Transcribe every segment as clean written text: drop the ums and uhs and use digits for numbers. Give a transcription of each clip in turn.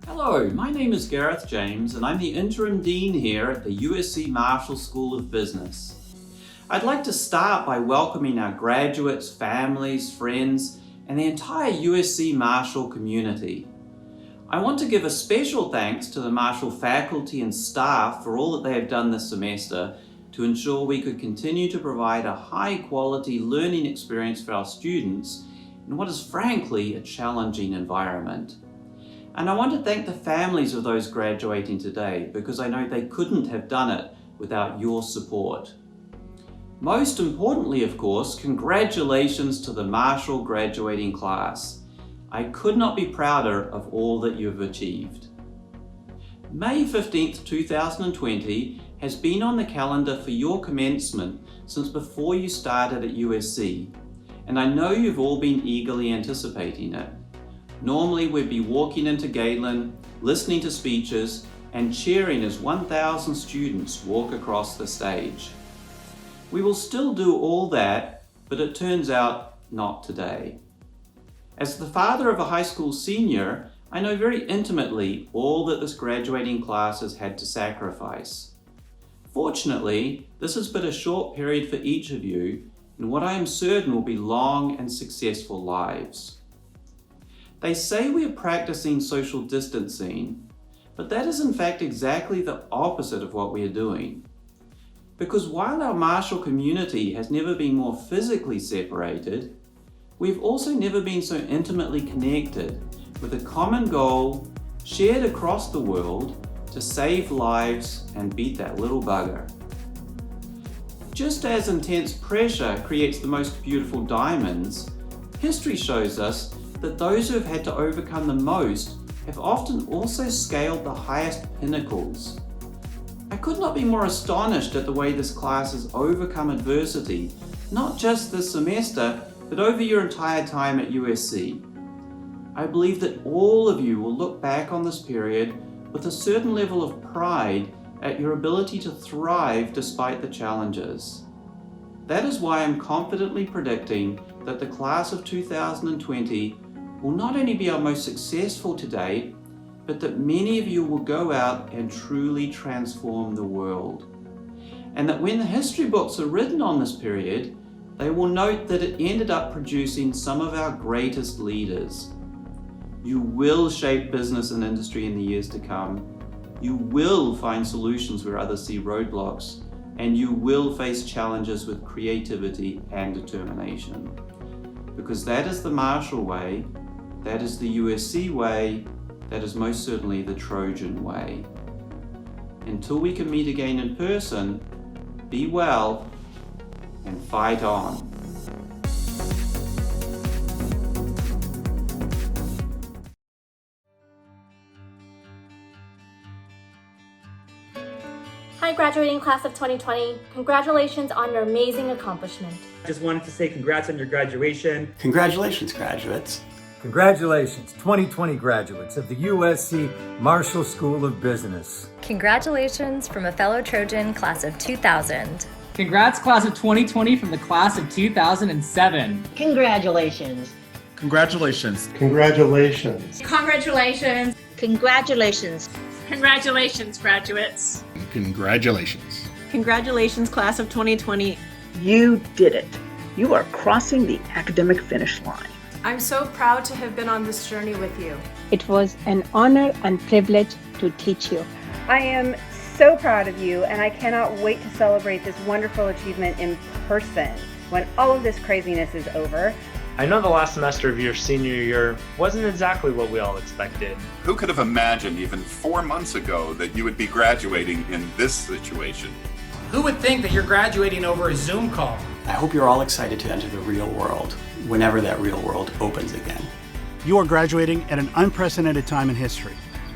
Hello, my name is Gareth James and I'm the Interim Dean here at the USC Marshall School of Business. I'd like to start by welcoming our graduates, families, friends, and the entire USC Marshall community. I want to give a special thanks to the Marshall faculty and staff for all that they have done this semester to ensure we could continue to provide a high-quality learning experience for our students in what is frankly a challenging environment. And I want to thank the families of those graduating today because I know they couldn't have done it without your support. Most importantly, of course, congratulations to the Marshall graduating class. I could not be prouder of all that you've achieved. May 15th, 2020 has been on the calendar for your commencement since before you started at USC, and I know you've all been eagerly anticipating it. Normally we'd be walking into Galen, listening to speeches, and cheering as 1,000 students walk across the stage. We will still do all that, but it turns out not today. As the father of a high school senior, I know very intimately all that this graduating class has had to sacrifice. Fortunately, this is but a short period for each of you, in what I am certain will be long and successful lives. They say we are practicing social distancing, but that is in fact exactly the opposite of what we are doing. Because while our Marshall community has never been more physically separated, we've also never been so intimately connected with a common goal shared across the world to save lives and beat that little bugger. Just as intense pressure creates the most beautiful diamonds, history shows us that those who have had to overcome the most have often also scaled the highest pinnacles. I could not be more astonished at the way this class has overcome adversity, not just this semester, but over your entire time at USC. I believe that all of you will look back on this period with a certain level of pride at your ability to thrive despite the challenges. That is why I'm confidently predicting that the class of 2020 will not only be our most successful to date, but that many of you will go out and truly transform the world. And that when the history books are written on this period, they will note that it ended up producing some of our greatest leaders. You will shape business and industry in the years to come. You will find solutions where others see roadblocks, and you will face challenges with creativity and determination. Because that is the Marshall way, that is the USC way, that is most certainly the Trojan way. Until we can meet again in person, be well and fight on. Hi, graduating class of 2020. Congratulations on your amazing accomplishment. I just wanted to say congrats on your graduation. Congratulations, graduates. Congratulations, 2020 graduates of the USC Marshall School of Business. Congratulations from a fellow Trojan, class of 2000. Congrats, class of 2020 from the class of 2007. Congratulations. Congratulations. Congratulations. Congratulations. Congratulations. Congratulations, graduates. Congratulations. Congratulations, class of 2020. You did it. You are crossing the academic finish line. I'm so proud to have been on this journey with you. It was an honor and privilege to teach you. I am so proud of you, and I cannot wait to celebrate this wonderful achievement in person when all of this craziness is over. I know the last semester of your senior year wasn't exactly what we all expected. Who could have imagined even 4 months ago that you would be graduating in this situation? Who would think that you're graduating over a Zoom call? I hope you're all excited to enter the real world, whenever that real world opens again. You are graduating at an unprecedented time in history,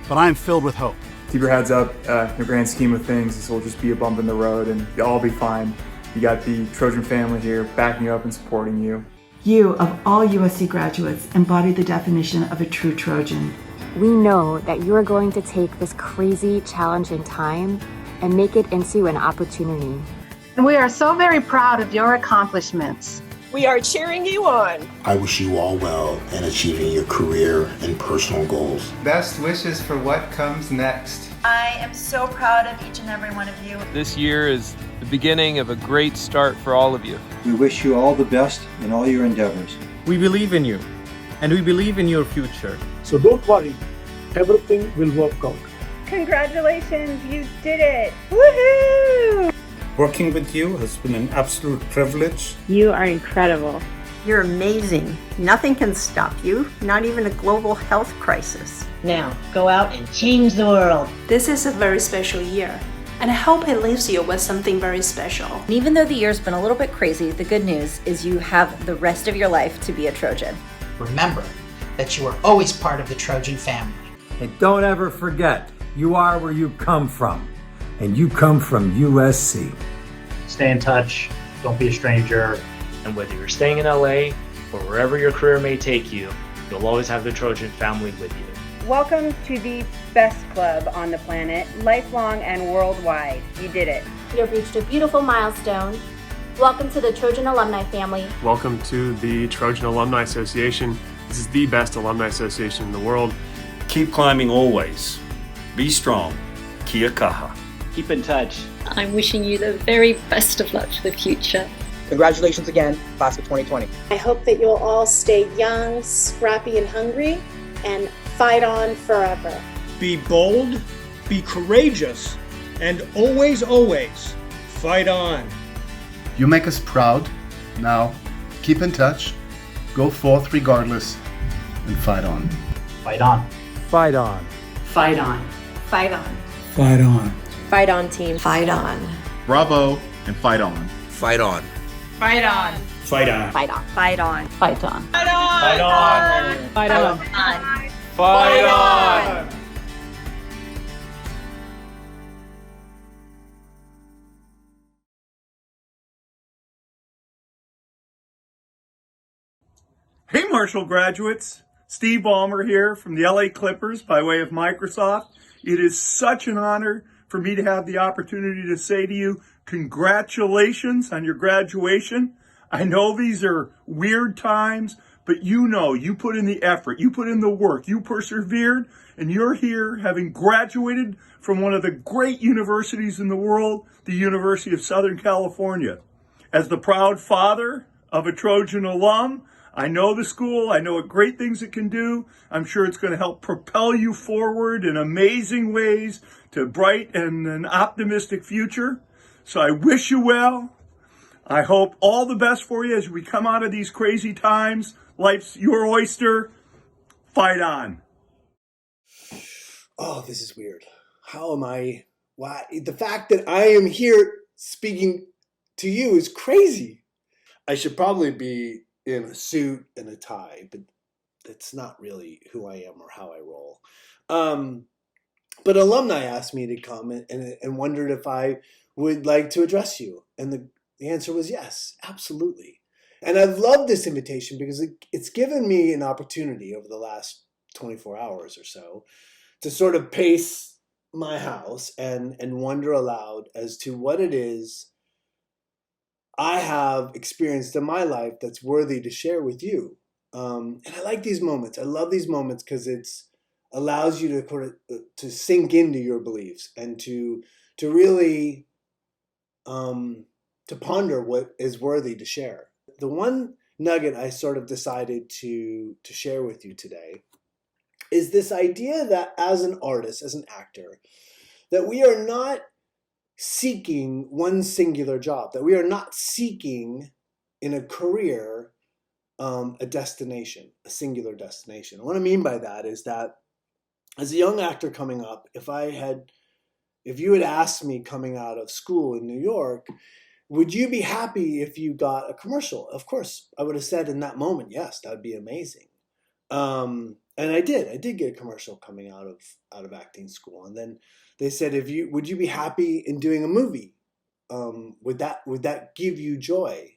but I am filled with hope. Keep your heads up. In the grand scheme of things, this will just be a bump in the road and you'll all be fine. You got the Trojan family here backing you up and supporting you. You, of all USC graduates, embody the definition of a true Trojan. We know that you are going to take this crazy, challenging time and make it into an opportunity. We are so very proud of your accomplishments. We are cheering you on. I wish you all well in achieving your career and personal goals. Best wishes for what comes next. I am so proud of each and every one of you. This year is the beginning of a great start for all of you. We wish you all the best in all your endeavors. We believe in you, and we believe in your future. So don't worry, everything will work out. Congratulations, you did it! Woohoo! Working with you has been an absolute privilege. You are incredible. You're amazing. Nothing can stop you, not even a global health crisis. Now, go out and change the world. This is a very special year, and I hope it leaves you with something very special. And even though the year's been a little bit crazy, the good news is you have the rest of your life to be a Trojan. Remember that you are always part of the Trojan family. And don't ever forget, you are where you come from. And you come from USC. Stay in touch. Don't be a stranger. And whether you're staying in LA or wherever your career may take you, you'll always have the Trojan family with you. Welcome to the best club on the planet, lifelong and worldwide. You did it. You have reached a beautiful milestone. Welcome to the Trojan Alumni family. Welcome to the Trojan Alumni Association. This is the best alumni association in the world. Keep climbing always. Be strong. Kia kaha. Keep in touch. I'm wishing you the very best of luck for the future. Congratulations again, class of 2020. I hope that you'll all stay young, scrappy, and hungry, and fight on forever. Be bold, be courageous, and always, always fight on. You make us proud. Now, keep in touch, go forth regardless, and fight on. Fight on. Fight on. Fight on. Fight on. Fight on. Fight on, team. Fight on. Bravo, and fight on. Fight on. Fight on. Fight on. Fight on. Fight on. Fight on. Fight on! Fight on. Fight on! Hey Marshall graduates, Steve Ballmer here from the LA Clippers by way of Microsoft. It is such an honor for me to have the opportunity to say to you, congratulations on your graduation. I know these are weird times, but you put in the effort, you put in the work, you persevered, and you're here having graduated from one of the great universities in the world, the University of Southern California. As the proud father of a Trojan alum, I know the school, I know what great things it can do. I'm sure it's going to help propel you forward in amazing ways to bright and an optimistic future. So I wish you well. I hope all the best for you as we come out of these crazy times. Life's your oyster. Fight on. Oh, this is weird. How am I? Why? The fact that I am here speaking to you is crazy. I should probably be in a suit and a tie, but that's not really who I am or how I roll. But alumni asked me to come and wondered if I would like to address you. And the answer was yes, absolutely. And I've loved this invitation because it's given me an opportunity over the last 24 hours or so to sort of pace my house and wonder aloud as to what it is I have experienced in my life that's worthy to share with you. And I like these moments. I love these moments because it's allows you to sink into your beliefs and to really to ponder what is worthy to share. The one nugget I sort of decided to share with you today is this idea that as an artist, as an actor, that we are not seeking one singular job, that we are not seeking in a career a destination, a singular destination. What I mean by that is that as a young actor coming up, if you had asked me coming out of school in New York, would you be happy if you got a commercial? Of course, I would have said in that moment, yes, that would be amazing. And I did get a commercial coming out of acting school. And then they said, would you be happy in doing a movie? Would that give you joy?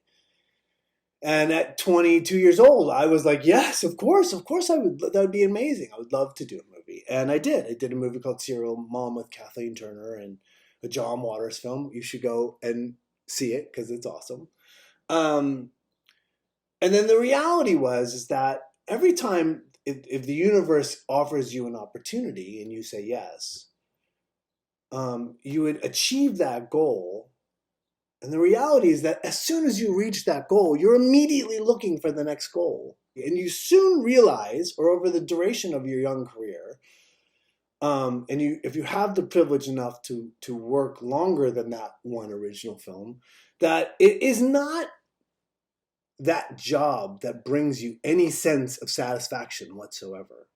And at 22 years old, I was like, yes, of course I would. That would be amazing. I would love to do a movie. And I did. I did a movie called Serial Mom with Kathleen Turner and a John Waters film. You should go and see it because it's awesome. And then the reality is that every time if the universe offers you an opportunity and you say yes, you would achieve that goal. And the reality is that as soon as you reach that goal, you're immediately looking for the next goal. And you soon realize, or over the duration of your young career, if you have the privilege enough to work longer than that one original film, that it is not that job that brings you any sense of satisfaction whatsoever.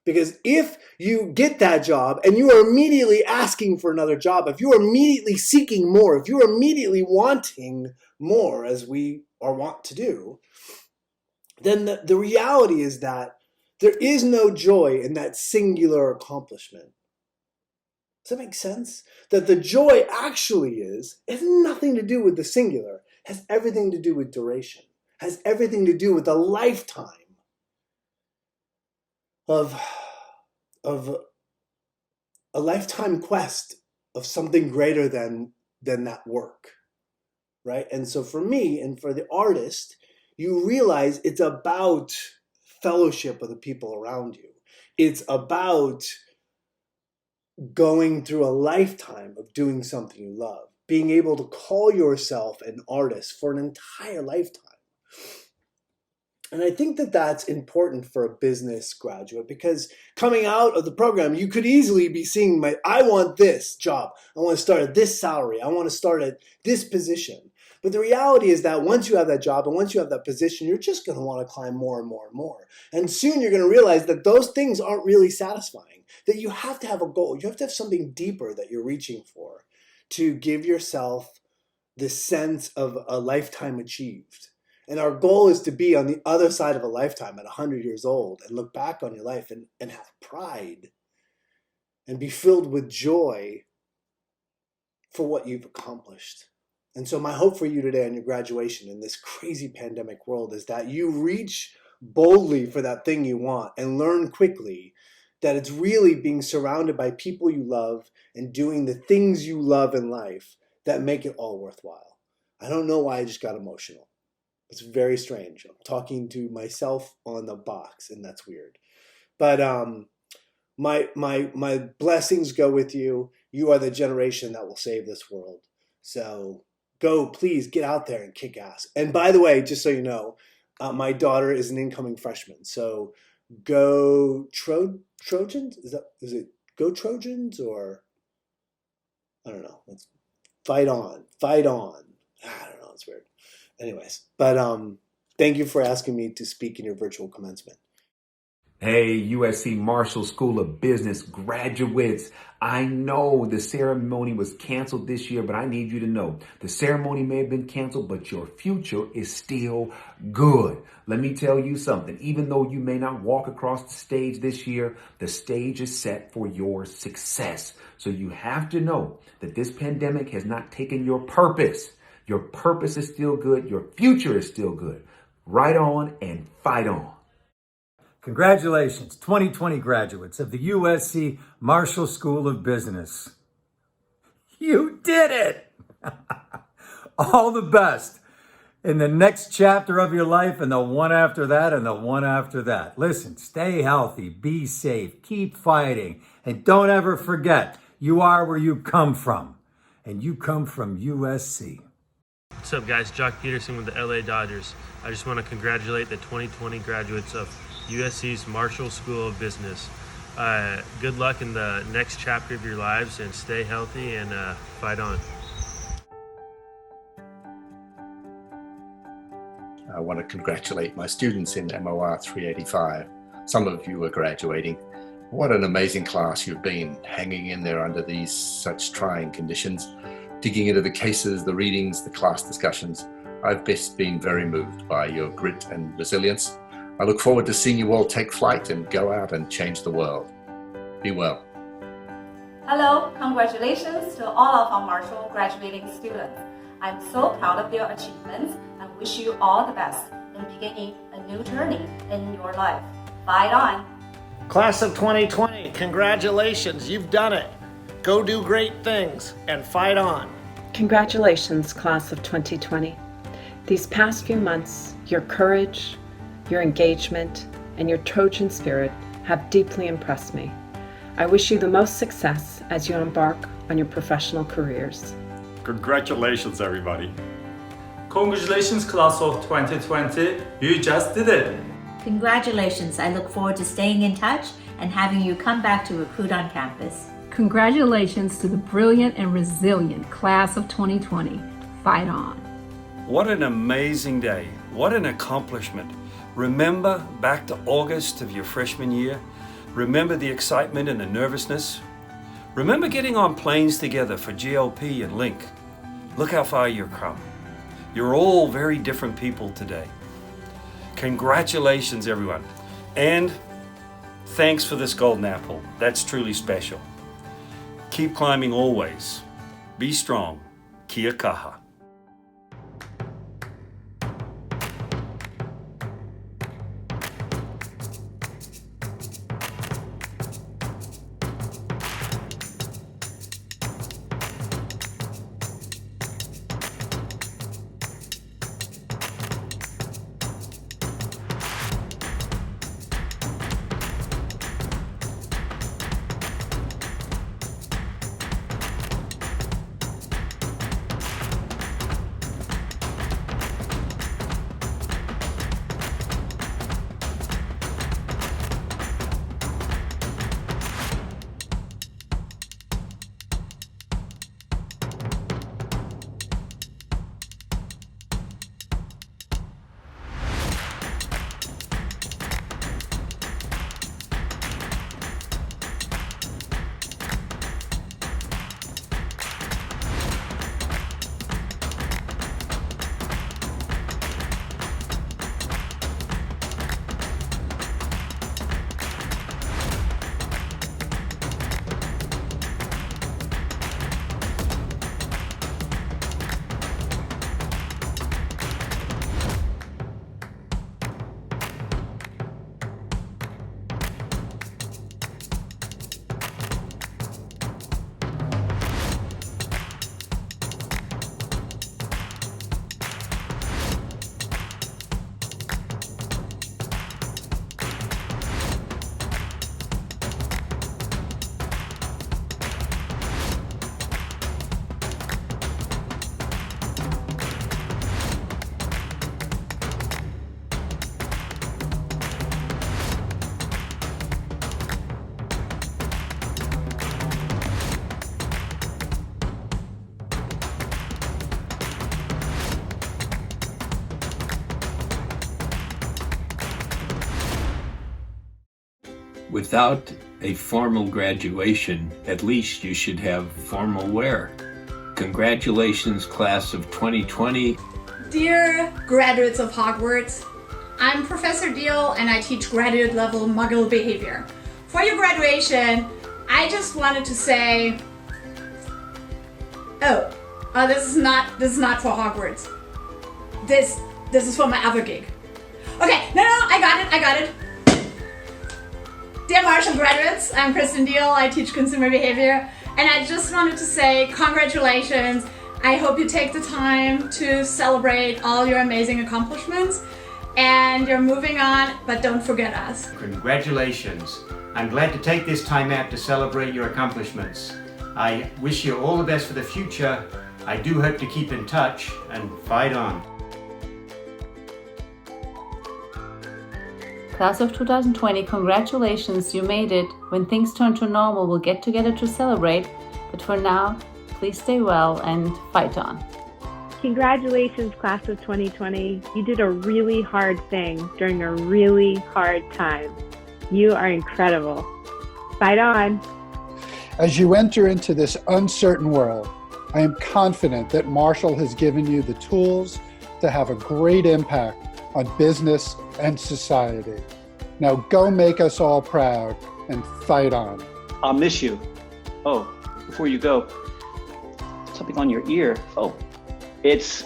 Because if you get that job and you are immediately asking for another job, if you are immediately seeking more, if you are immediately wanting more, as we are wont to do, then the reality is that there is no joy in that singular accomplishment. Does that make sense? That the joy actually has nothing to do with the singular, has everything to do with duration, has everything to do with a lifetime of a lifetime quest of something greater than that work, right? And so for me and for the artist, you realize it's about fellowship with the people around you. It's about going through a lifetime of doing something you love, being able to call yourself an artist for an entire lifetime. And I think that that's important for a business graduate, because coming out of the program, you could easily be seeing I want this job. I want to start at this salary. I want to start at this position. But the reality is that once you have that job and once you have that position, you're just going to want to climb more and more and more. And soon you're going to realize that those things aren't really satisfying, that you have to have a goal. You have to have something deeper that you're reaching for to give yourself the sense of a lifetime achieved. And our goal is to be on the other side of a lifetime at 100 years old and look back on your life and have pride and be filled with joy for what you've accomplished. And so my hope for you today on your graduation in this crazy pandemic world is that you reach boldly for that thing you want and learn quickly that it's really being surrounded by people you love and doing the things you love in life that make it all worthwhile. I don't know why I just got emotional. It's very strange. I'm talking to myself on the box, and that's weird. But my blessings go with you. You are the generation that will save this world. So please get out there and kick ass. And by the way, just so you know, my daughter is an incoming freshman. So go Trojans? Is it go Trojans, or I don't know. Let's fight on. I don't know. It's weird. Anyways, but thank you for asking me to speak in your virtual commencement. Hey, USC Marshall School of Business graduates. I know the ceremony was canceled this year, but I need you to know the ceremony may have been canceled, but your future is still good. Let me tell you something. Even though you may not walk across the stage this year, the stage is set for your success. So you have to know that this pandemic has not taken your purpose. Your purpose is still good. Your future is still good. Ride on and fight on. Congratulations, 2020 graduates of the USC Marshall School of Business. You did it! All the best in the next chapter of your life and the one after that and the one after that. Listen, stay healthy, be safe, keep fighting, and don't ever forget, you are where you come from, and you come from USC. What's up, guys? Jock Peterson with the LA Dodgers. I just want to congratulate the 2020 graduates of USC's Marshall School of Business. Good luck in the next chapter of your lives, and stay healthy and fight on. I want to congratulate my students in MOR 385. Some of you are graduating. What an amazing class you've been, hanging in there under these such trying conditions, digging into the cases, the readings, the class discussions. I've just been very moved by your grit and resilience. I look forward to seeing you all take flight and go out and change the world. Be well. Hello, congratulations to all of our Marshall graduating students. I'm so proud of your achievements and wish you all the best in beginning a new journey in your life. Fight on. Class of 2020, congratulations, you've done it. Go do great things and fight on. Congratulations, class of 2020. These past few months, your courage, your engagement, and your Trojan spirit have deeply impressed me. I wish you the most success as you embark on your professional careers. Congratulations, everybody. Congratulations, class of 2020. You just did it. Congratulations. I look forward to staying in touch and having you come back to recruit on campus. Congratulations to the brilliant and resilient class of 2020. Fight on. What an amazing day. What an accomplishment. Remember back to August of your freshman year? Remember the excitement and the nervousness? Remember getting on planes together for GLP and Link? Look how far you've come. You're all very different people today. Congratulations, everyone. And thanks for this golden apple. That's truly special. Keep climbing always. Be strong. Kia kaha. Without a formal graduation, at least you should have formal wear. Congratulations, class of 2020. Dear graduates of Hogwarts, I'm Professor Deal and I teach graduate level Muggle behavior. For your graduation, I just wanted to say, this is not for Hogwarts. This is for my other gig. Okay, no, I got it. Dear Marshall graduates, I'm Kristen Deal, I teach consumer behavior, and I just wanted to say congratulations. I hope you take the time to celebrate all your amazing accomplishments, and you're moving on, but don't forget us. Congratulations. I'm glad to take this time out to celebrate your accomplishments. I wish you all the best for the future. I do hope to keep in touch and fight on. Class of 2020, congratulations, you made it. When things turn to normal, we'll get together to celebrate. But for now, please stay well and fight on. Congratulations, class of 2020. You did a really hard thing during a really hard time. You are incredible. Fight on. As you enter into this uncertain world, I am confident that Marshall has given you the tools to have a great impact on business and society. Now go make us all proud and fight on. I'll miss you. Oh, before you go, something on your ear. Oh, it's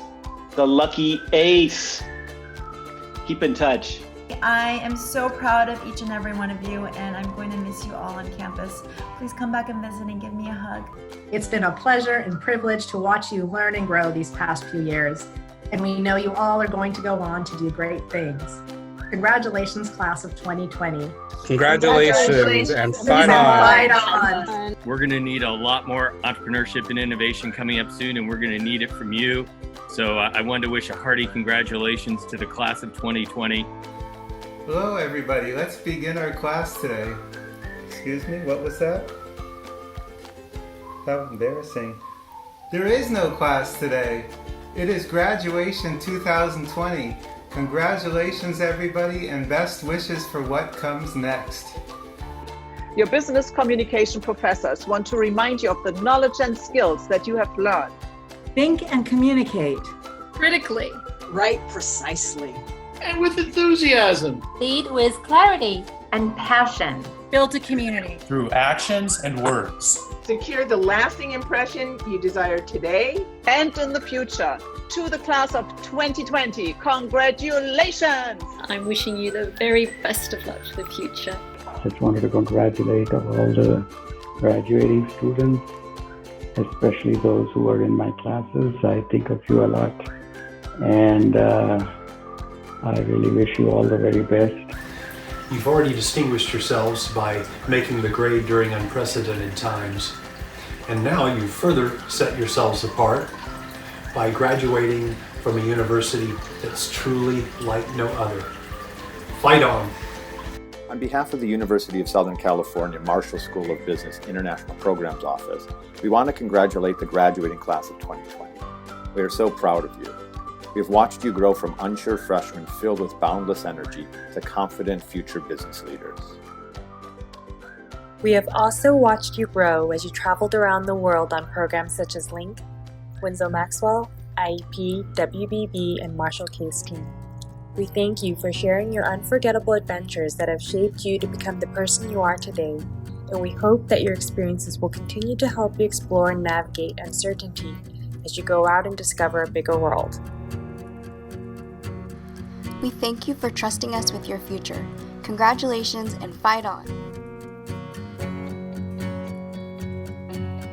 the lucky ace. Keep in touch. I am so proud of each and every one of you, and I'm going to miss you all on campus. Please come back and visit and give me a hug. It's been a pleasure and privilege to watch you learn and grow these past few years, and we know you all are going to go on to do great things. Congratulations, class of 2020. Congratulations and fight on. We're going to need a lot more entrepreneurship and innovation coming up soon, and we're going to need it from you. So I wanted to wish a hearty congratulations to the class of 2020. Hello everybody, let's begin our class today. Excuse me, what was that? How embarrassing. There is no class today. It is graduation 2020. Congratulations everybody and best wishes for what comes next. Your business communication professors want to remind you of the knowledge and skills that you have learned. Think and communicate. Critically. Write precisely. And with enthusiasm. Lead with clarity and passion. Build a community. Through actions and words. Secure the lasting impression you desire today and in the future. To the class of 2020, congratulations! I'm wishing you the very best of luck for the future. Just wanted to congratulate all the graduating students, especially those who are in my classes. I think of you a lot, and I really wish you all the very best. You've already distinguished yourselves by making the grade during unprecedented times, and now you further set yourselves apart by graduating from a university that's truly like no other. Fight on! On behalf of the University of Southern California Marshall School of Business International Programs Office, we want to congratulate the graduating class of 2020. We are so proud of you. We have watched you grow from unsure freshmen filled with boundless energy to confident future business leaders. We have also watched you grow as you traveled around the world on programs such as LINK, Winslow Maxwell, IEP, WBB, and Marshall Case Team. We thank you for sharing your unforgettable adventures that have shaped you to become the person you are today, and we hope that your experiences will continue to help you explore and navigate uncertainty as you go out and discover a bigger world. We thank you for trusting us with your future. Congratulations and fight on!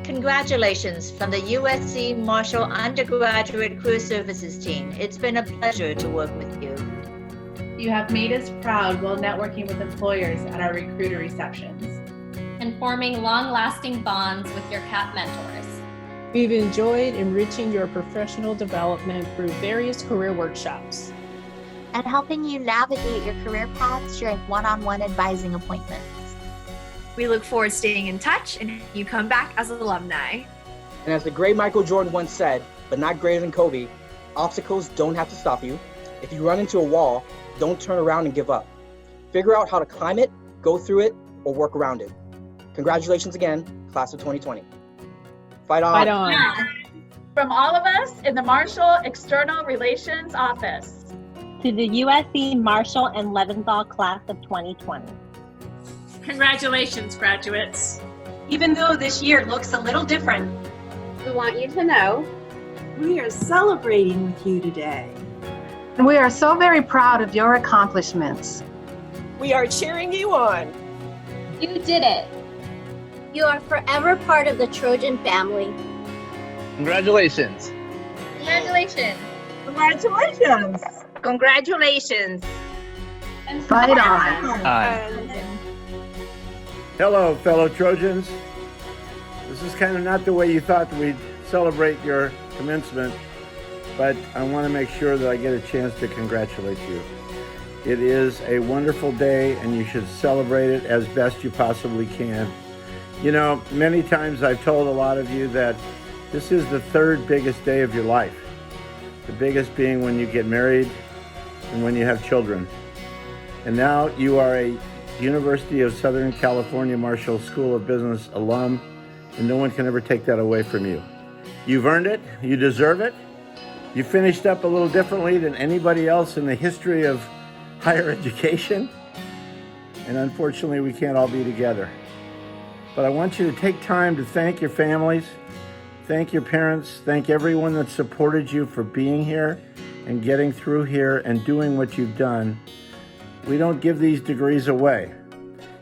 Congratulations from the USC Marshall Undergraduate Career Services team. It's been a pleasure to work with you. You have made us proud while networking with employers at our recruiter receptions. And forming long-lasting bonds with your CAP mentors. We've enjoyed enriching your professional development through various career workshops. And helping you navigate your career paths during one-on-one advising appointments. We look forward to staying in touch and you come back as alumni. And as the great Michael Jordan once said, but not greater than Kobe, obstacles don't have to stop you. If you run into a wall, don't turn around and give up. Figure out how to climb it, go through it, or work around it. Congratulations again, class of 2020. Fight on. Fight on. From all of us in the Marshall External Relations Office. To the USC Marshall and Leventhal class of 2020. Congratulations, graduates. Even though this year looks a little different, we want you to know we are celebrating with you today. And we are so very proud of your accomplishments. We are cheering you on. You did it. You are forever part of the Trojan family. Congratulations. Congratulations. Congratulations. Congratulations. And fight on. Hello, fellow Trojans. This is kind of not the way you thought we'd celebrate your commencement, but I want to make sure that I get a chance to congratulate you. It is a wonderful day, and you should celebrate it as best you possibly can. You know, many times I've told a lot of you that this is the third biggest day of your life. The biggest being when you get married and when you have children. And now you are a University of Southern California Marshall School of Business alum, and no one can ever take that away from you. You've earned it, you deserve it. You finished up a little differently than anybody else in the history of higher education, and unfortunately we can't all be together. But I want you to take time to thank your families, thank your parents, thank everyone that supported you for being here and getting through here and doing what you've done. we don't give these degrees away.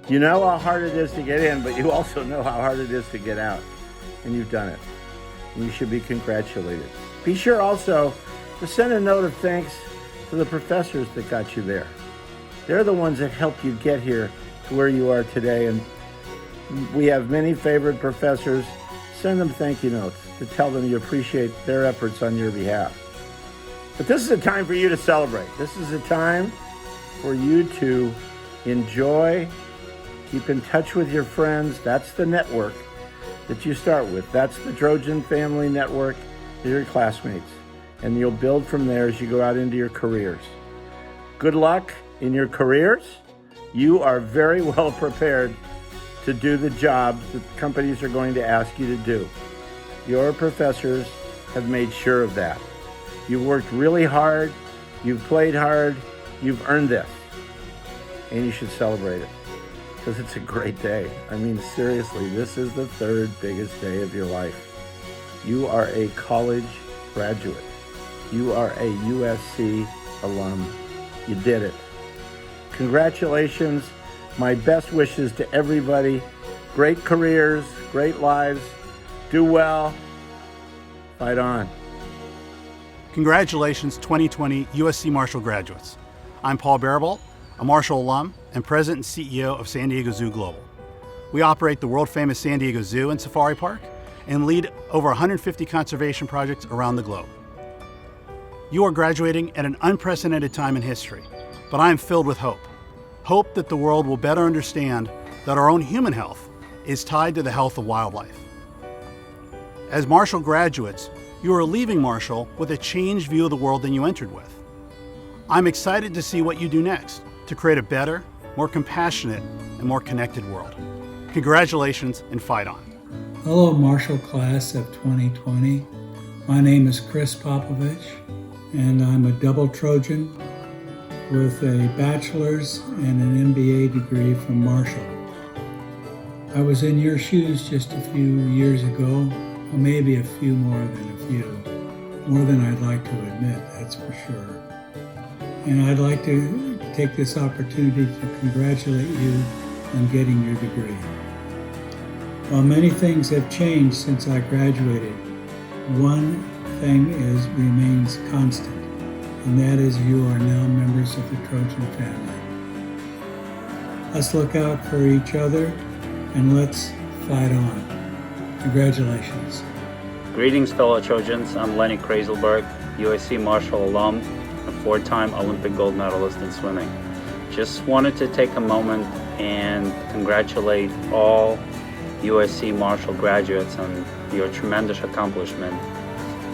You know how hard it is to get in, but you also know how hard it is to get out. And you've done it. And you should be congratulated. Be sure also to send a note of thanks to the professors that got you there. They're the ones that helped you get here to where you are today. And we have many favorite professors. Send them thank you notes to tell them you appreciate their efforts on your behalf. But this is a time for you to celebrate. This is a time for you to enjoy, keep in touch with your friends. That's the network that you start with. That's the Trojan Family Network, your classmates. And you'll build from there as you go out into your careers. Good luck in your careers. You are very well prepared to do the job that companies are going to ask you to do. Your professors have made sure of that. You've worked really hard, you've played hard, you've earned this. And you should celebrate it, because it's a great day. I mean, seriously, this is the third biggest day of your life. You are a college graduate. You are a USC alum. You did it. Congratulations. My best wishes to everybody. Great careers, great lives. Do well. Fight on. Congratulations, 2020 USC Marshall graduates. I'm Paul Barabalt, a Marshall alum and President and CEO of San Diego Zoo Global. We operate the world-famous San Diego Zoo and Safari Park and lead over 150 conservation projects around the globe. You are graduating at an unprecedented time in history, but I am filled with hope. Hope that the world will better understand that our own human health is tied to the health of wildlife. As Marshall graduates, you are leaving Marshall with a changed view of the world than you entered with. I'm excited to see what you do next to create a better, more compassionate, and more connected world. Congratulations and fight on. Hello, Marshall class of 2020. My name is Chris Popovich, and I'm a double Trojan with a bachelor's and an MBA degree from Marshall. I was in your shoes just a few years ago, or maybe a few more than a few, more than I'd like to admit, that's for sure. And I'd like to take this opportunity to congratulate you on getting your degree. While many things have changed since I graduated, one thing remains constant, and that is you are now members of the Trojan family. Let's look out for each other and let's fight on. Congratulations. Greetings, fellow Trojans. I'm Lenny Kraselberg, USC Marshall alum and four-time Olympic gold medalist in swimming. Just wanted to take a moment and congratulate all USC Marshall graduates on your tremendous accomplishment,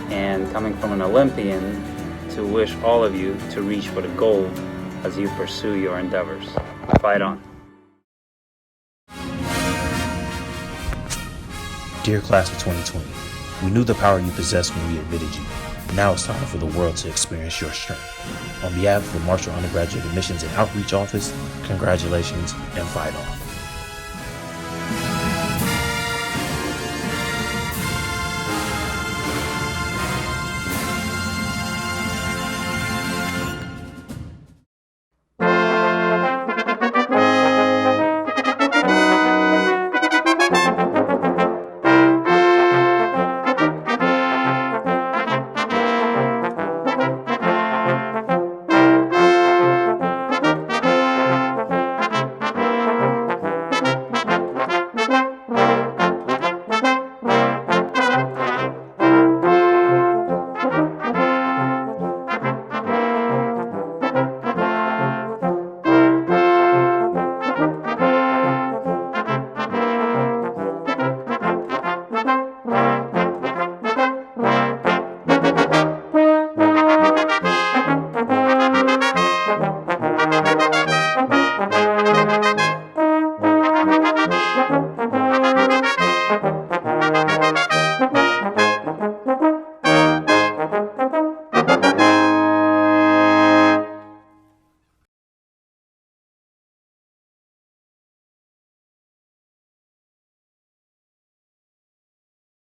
and coming from an Olympian, to wish all of you to reach for the gold as you pursue your endeavors. Fight on. Dear class of 2020, we knew the power you possessed when we admitted you. Now it's time for the world to experience your strength. On behalf of the Marshall Undergraduate Admissions and Outreach Office, congratulations and fight on.